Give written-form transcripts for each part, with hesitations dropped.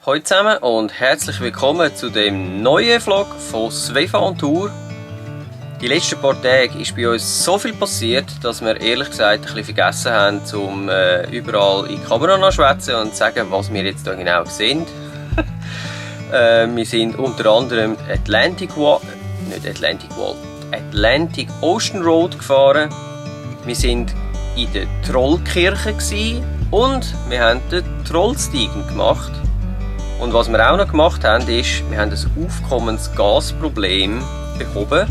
Hallo zusammen und herzlich willkommen zu dem neuen Vlog von Svefa on Tour. Die letzten paar Tage ist bei uns so viel passiert, dass wir ehrlich gesagt ein bisschen vergessen haben, um überall in die Kamera zu schwätzen und zu sagen, was wir jetzt hier genau sehen. Wir sind unter anderem Atlantic Ocean Road gefahren. Wir sind in der Trollkirche und wir haben den Trollsteigen gemacht. Und was wir auch noch gemacht haben, ist, wir haben ein aufkommendes Gasproblem behoben.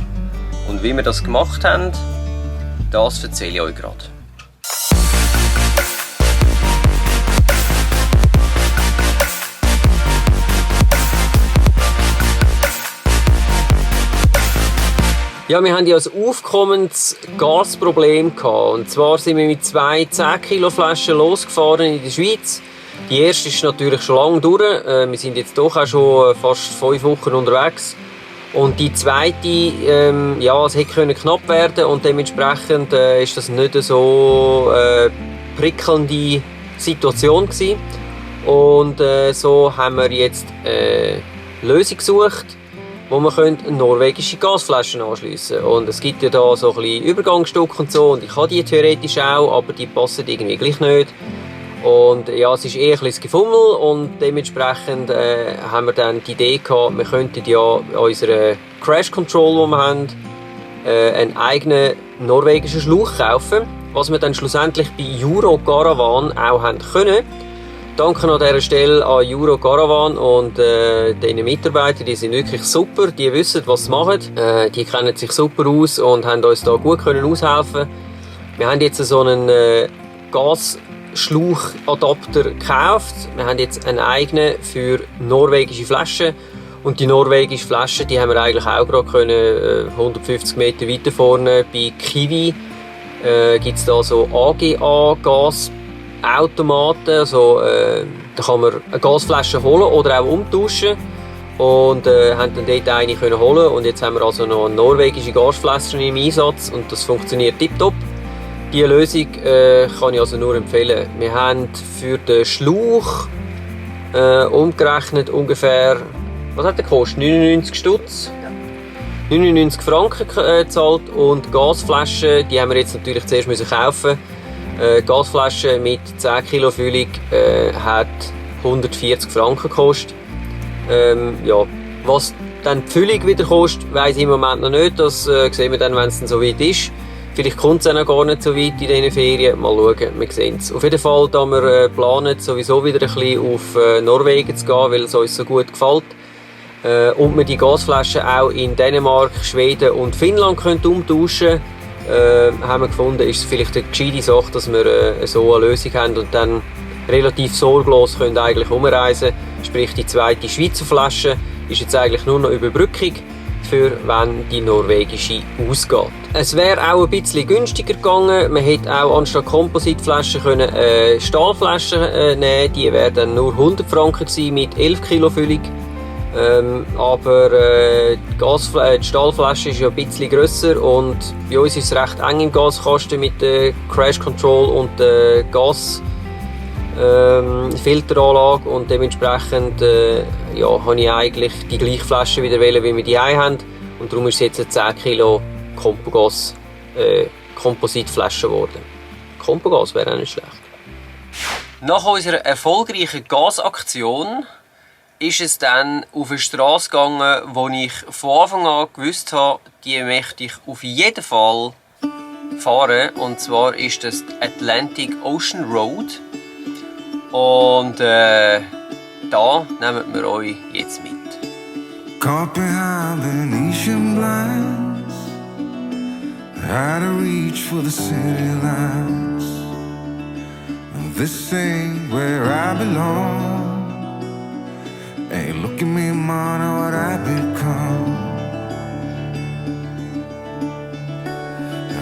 Und wie wir das gemacht haben, das erzähle ich euch gerade. Ja, wir hatten ja ein aufkommendes Gasproblem gehabt. Und zwar sind wir mit 2 10 Kilo Flaschen losgefahren in der Schweiz. Die erste ist natürlich schon lange durch. Wir sind jetzt doch auch schon fast 5 Wochen unterwegs. Und die zweite, es hätte knapp werden und dementsprechend ist das nicht so prickelnde Situation gewesen. Und so haben wir jetzt eine Lösung gesucht, wo wir norwegische Gasflaschen anschliessen können. Und es gibt ja da so ein bisschen Übergangsstücke und so, und ich habe die theoretisch auch, aber die passen irgendwie gleich nicht. Und ja, es ist eher ein bisschen Gefummel und dementsprechend haben wir dann die Idee gehabt, wir könnten ja unsere Crash Control, die wir haben, einen eigenen norwegischen Schlauch kaufen, was wir dann schlussendlich bei Euro Caravan auch haben können. Danke an dieser Stelle an Euro Caravan und den Mitarbeitern, die sind wirklich super, die wissen, was sie machen, die kennen sich super aus und haben uns da gut aushelfen. Wir haben jetzt so einen Gasschlauchadapter gekauft. Wir haben jetzt einen eigenen für norwegische Flaschen. Und die norwegische Flaschen, die haben wir eigentlich auch gerade können, 150 Meter weiter vorne bei Kiwi gibt es da so AGA-Gasautomaten. Also, da kann man eine Gasflasche holen oder auch umtauschen. Und haben dann dort eine können holen. Und jetzt haben wir also noch eine norwegische Gasflasche im Einsatz und das funktioniert tiptop. Diese Lösung kann ich also nur empfehlen. Wir haben für den Schlauch umgerechnet ungefähr, was hat der gekostet? 99 Stutz? Ja. 99 Franken gezahlt und Gasflaschen, die haben wir jetzt natürlich zuerst müssen kaufen. Gasflasche mit 10 Kilo Füllung hat 140 Franken gekostet. Was dann die Füllung wieder kostet, weiss ich im Moment noch nicht. Das sehen wir dann, wenn es dann so weit ist. Vielleicht kommt es auch noch gar nicht so weit in diesen Ferien. Mal schauen, wir sehen es. Auf jeden Fall, da wir planen, sowieso wieder ein bisschen auf Norwegen zu gehen, weil es uns so gut gefällt. Und wir die Gasflaschen auch in Dänemark, Schweden und Finnland können umtauschen können, haben wir gefunden, ist es vielleicht eine gescheite Sache, dass wir so eine Lösung haben und dann relativ sorglos können eigentlich umreisen. Sprich, die zweite Schweizer Flasche ist jetzt eigentlich nur noch Überbrückung, für wenn die norwegische ausgeht. Es wäre auch ein bisschen günstiger gegangen. Man hätte auch anstatt Kompositflaschen Stahlflaschen nehmen. Die wären dann nur 100 Franken gewesen mit 11 Kilo Füllung. Aber die Stahlflasche ist ja ein bisschen grösser und bei uns ist es recht eng im Gaskasten mit der Crash Control und der Gasfilteranlage und dementsprechend habe ich eigentlich die gleiche Flasche wieder wählen, wie wir die haben, und darum ist es jetzt eine 10 Kilo Kompositflasche geworden. Kompogas wäre auch nicht schlecht. Nach unserer erfolgreichen Gasaktion ist es dann auf eine Straße gegangen, wo ich von Anfang an gewusst habe, die möchte ich auf jeden Fall fahren. Und zwar ist das Atlantic Ocean Road. Und da nehmen wir euch jetzt mit. Caught behind Venetian blinds, out of reach for the city lights. This ain't where I belong. Hey, look at me, man, what I've become.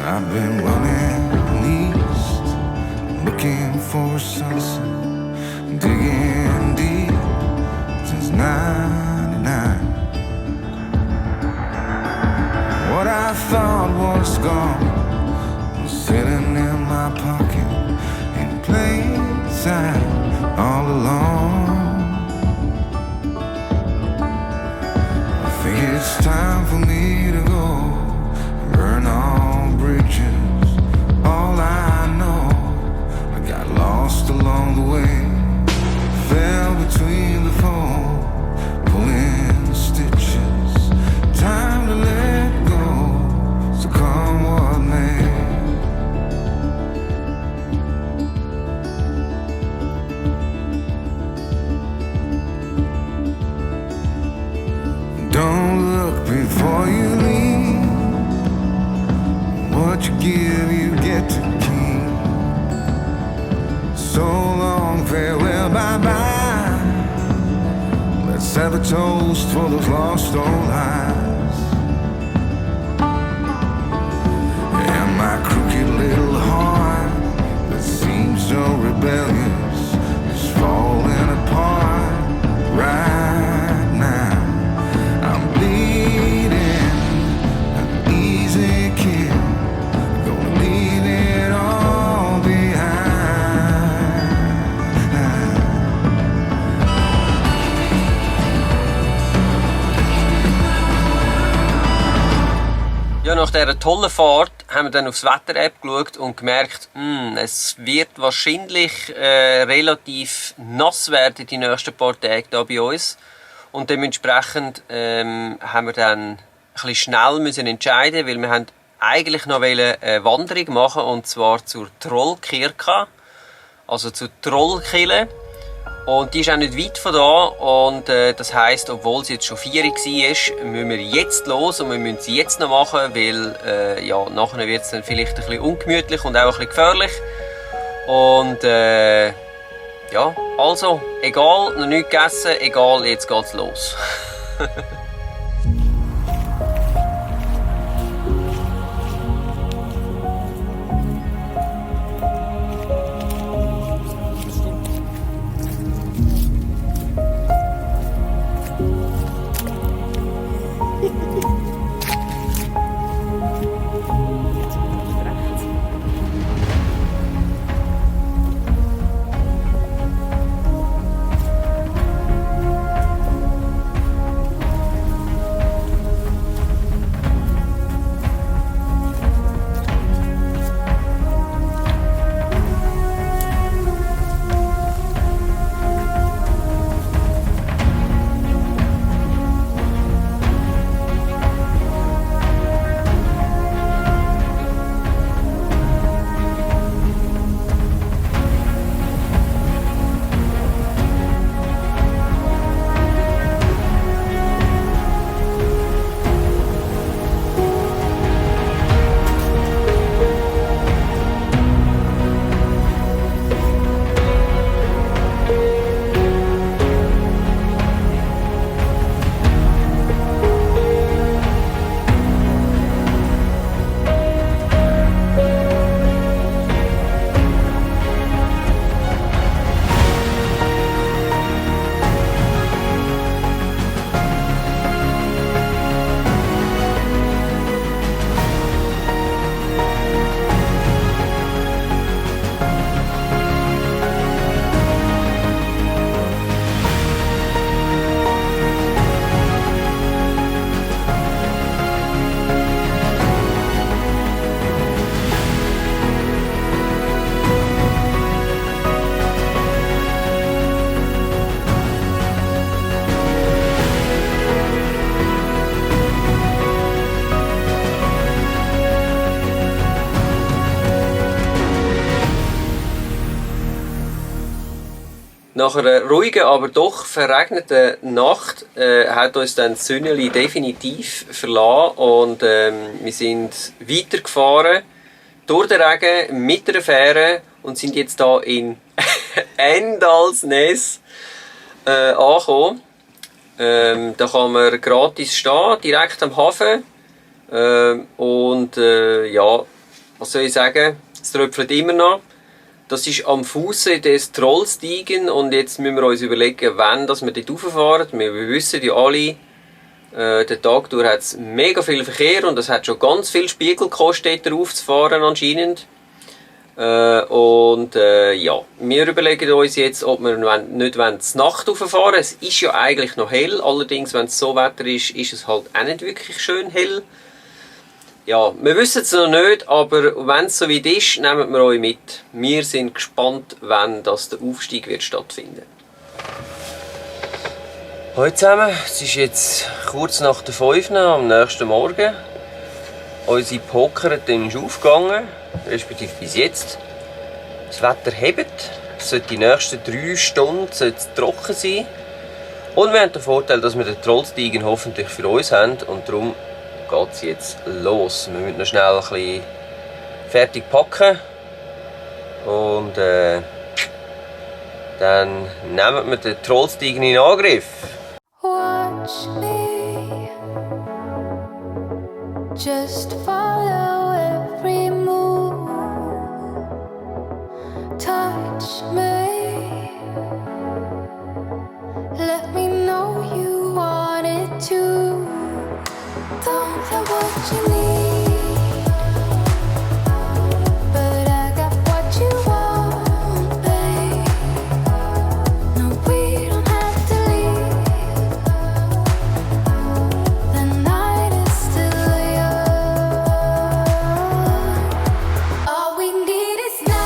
I've been running east, looking for a sunset, digging deep since '99. What I thought was gone was sitting in my pocket in plain sight all along. It's time for me to go and burn all bridges. All I know, I got lost along the way. Fell between the foam, pulling stitches. Time to let go, so come what may. Don't look before you leave. What you give, you get to keep. So long, farewell, bye-bye. Let's have a toast for those lost old lives. And my crooked little heart that seems so rebellious is falling apart right now. I'm bleeding, an easy kill. Gonna leave it all behind. Ja, nach dieser tollen Fahrt haben wir dann aufs Wetter-App geschaut und gemerkt, es wird wahrscheinlich relativ nass werden die nächsten paar Tage hier bei uns. Und dementsprechend haben wir dann ein bisschen schnell müssen entscheiden, weil wir haben eigentlich noch eine Wanderung machen, und zwar zur Trollkirche, also zur Trollkille. Und die ist auch nicht weit von da, und das heisst, obwohl es jetzt schon 4 Uhr war, müssen wir jetzt los und wir müssen sie jetzt noch machen, weil ja, nachher wird es dann vielleicht ein bisschen ungemütlich und auch ein bisschen gefährlich. Und ja, also, egal, noch nichts gegessen, egal, jetzt geht's los. Nach einer ruhigen, aber doch verregneten Nacht hat uns dann das Sünneli definitiv verlassen, und wir sind weitergefahren durch den Regen mit der Fähre und sind jetzt hier in Endalsnes angekommen. Da kann man gratis stehen, direkt am Hafen. Und ja, was soll ich sagen, es tröpfelt immer noch. Das ist am Fuße des Trollsteigen, und jetzt müssen wir uns überlegen, wann dass wir dort rauffahren. Wir wissen ja alle, den Tag durch hat es mega viel Verkehr und es hat schon ganz viel Spiegel gekostet, dort raufzufahren anscheinend. Ja, wir überlegen uns jetzt, ob wir nicht die Nacht rauffahren. Es ist ja eigentlich noch hell, allerdings, wenn es so Wetter ist, ist es halt auch nicht wirklich schön hell. Ja, wir wissen es noch nicht, aber wenn es so weit ist, nehmen wir euch mit. Wir sind gespannt, wann der Aufstieg wird stattfinden. Hallo zusammen, es ist jetzt kurz nach der 5 am nächsten Morgen. Unsere Pokerette ist aufgegangen, respektive bis jetzt. Das Wetter hebt, es sollte die nächsten 3 Stunden trocken sein. Und wir haben den Vorteil, dass wir den Trollsteigen hoffentlich für uns haben und darum geht es jetzt los. Wir müssen noch schnell ein bisschen fertig packen und dann nehmen wir den Trollsteigen in Angriff. Watch me, just follow every move. Touch me, let me know you want it too. Don't have what you need, but I got what you want, babe. No, we don't have to leave. The night is still young. All we need is now.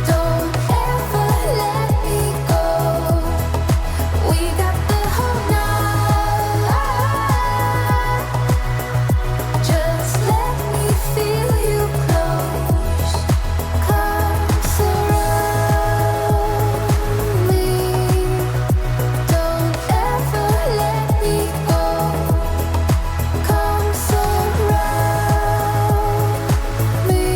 Don't ever let me go. We got the whole night. Just let me feel you close. Come surround me. Don't ever let me go. Come surround me.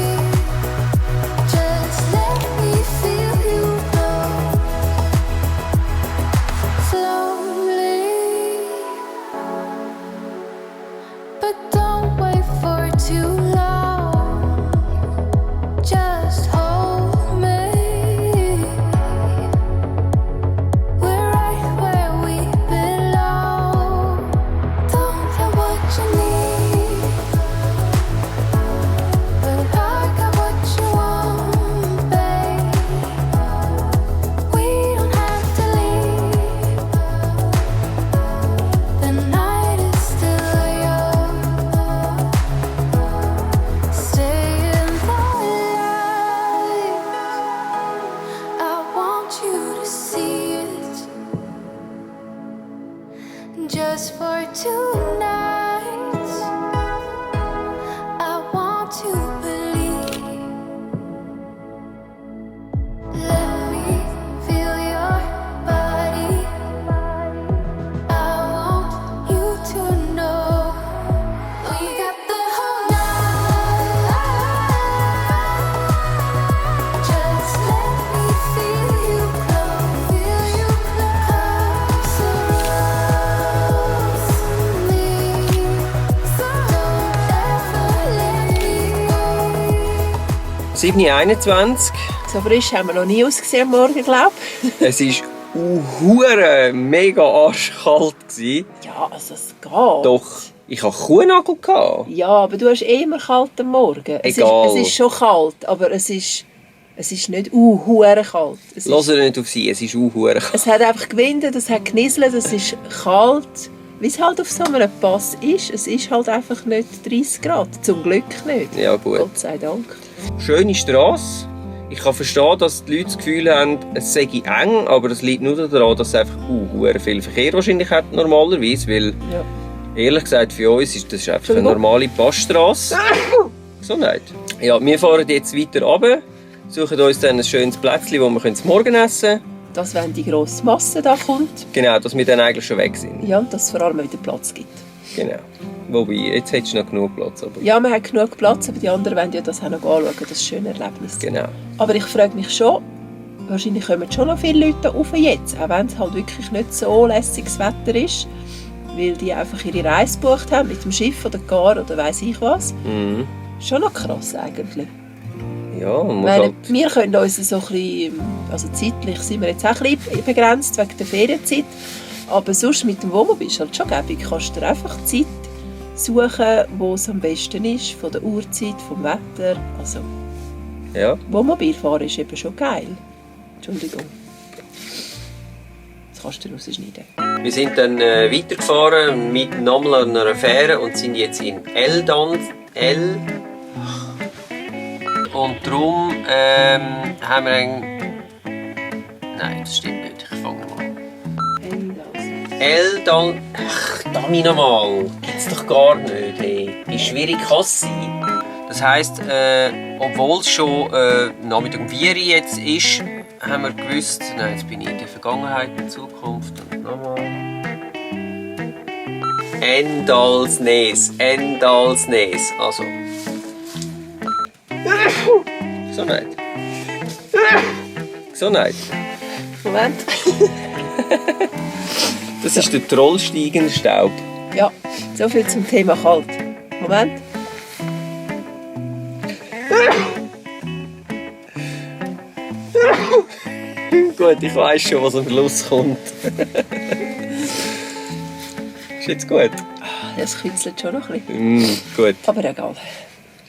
Just let me feel you close. Slowly, but don't wait for too long. Just hold me. We're right where we belong. Don't have what you need, but I got what you want, babe. We don't have to leave. The night is still young. Stay in the light. I want you to see it. Just for tonight, I want to believe. Let me feel your body. I want you to know we got the whole night. Just let me feel you close. Come surround me. Don't ever let me go. 7:21. So frisch haben wir noch nie ausgesehen am Morgen, glaube ich. Es war mega arschkalt. Ja, also es geht. Doch, ich hatte Kuhnagel. Ja, aber du hast immer kalt am Morgen. Egal. Es ist schon kalt, aber es ist nicht hure kalt. Hör nicht auf sie, es ist kalt. Es hat einfach gewindet, es hat genieselt, es ist kalt. Wie es halt auf so einem Pass ist. Es ist halt einfach nicht 30 Grad. Zum Glück nicht. Ja, gut. Gott sei Dank. Schöne Strasse. Ich kann verstehen, dass die Leute das Gefühl haben, es sei eng, aber es liegt nur daran, dass es einfach viel Verkehr wahrscheinlich hat normalerweise, weil Ja. ehrlich gesagt für uns ist das einfach eine normale Passstrasse. Gesundheit. Ja, wir fahren jetzt weiter runter, suchen uns dann ein schönes Plätzchen, wo wir das Morgen essen können. Dass, wenn die grosse Masse da kommt, Genau, dass wir dann eigentlich schon weg sind. ja, dass es vor allem wieder Platz gibt. Genau. Wobei, jetzt hättest du noch genug Platz. Aber Ja, wir haben genug Platz, aber die anderen wollen ja das auch noch anschauen, das schöne Erlebnis. genau. Aber ich frage mich schon, wahrscheinlich kommen schon noch viele Leute rauf jetzt, auch wenn es halt wirklich nicht so lässiges Wetter ist, weil die einfach ihre Reise gebucht haben mit dem Schiff oder gar oder weiss ich was. Mhm. Schon noch krass eigentlich. Ja, man muss Meine, halt... wir können uns so ein bisschen, also zeitlich sind wir jetzt auch ein bisschen begrenzt wegen der Ferienzeit, aber sonst mit dem Wohnmobil ist halt schon gäbig, kannst du dir einfach Zeit suchen, wo es am besten ist, von der Uhrzeit, vom Wetter. Also, Ja. Wohnmobilfahren ist eben schon geil. Entschuldigung. Das kannst du rausschneiden. Wir sind dann weitergefahren mit nochmal einer Fähre und sind jetzt in Eldon. Und darum haben wir Nein, das stimmt nicht. Ich fange mal an. Eldon. Ach, Dami nochmal. Gibt's doch gar nicht. Hey. Wie schwierig kann es sein? Das heisst, obwohl es schon Nachmittag um 4 Uhr jetzt ist, haben wir gewusst, nein, jetzt bin ich in der Vergangenheit, in der Zukunft und nochmal. Endalsnes. Also. Gesundheit. Gesundheit. Moment. Das ist der trollsteigende Staub. Ja, so viel zum Thema kalt. Moment. Gut, ich weiss schon, was am Schluss kommt. Ist jetzt gut? Das kitzelt schon noch ein bisschen. Gut. Aber egal.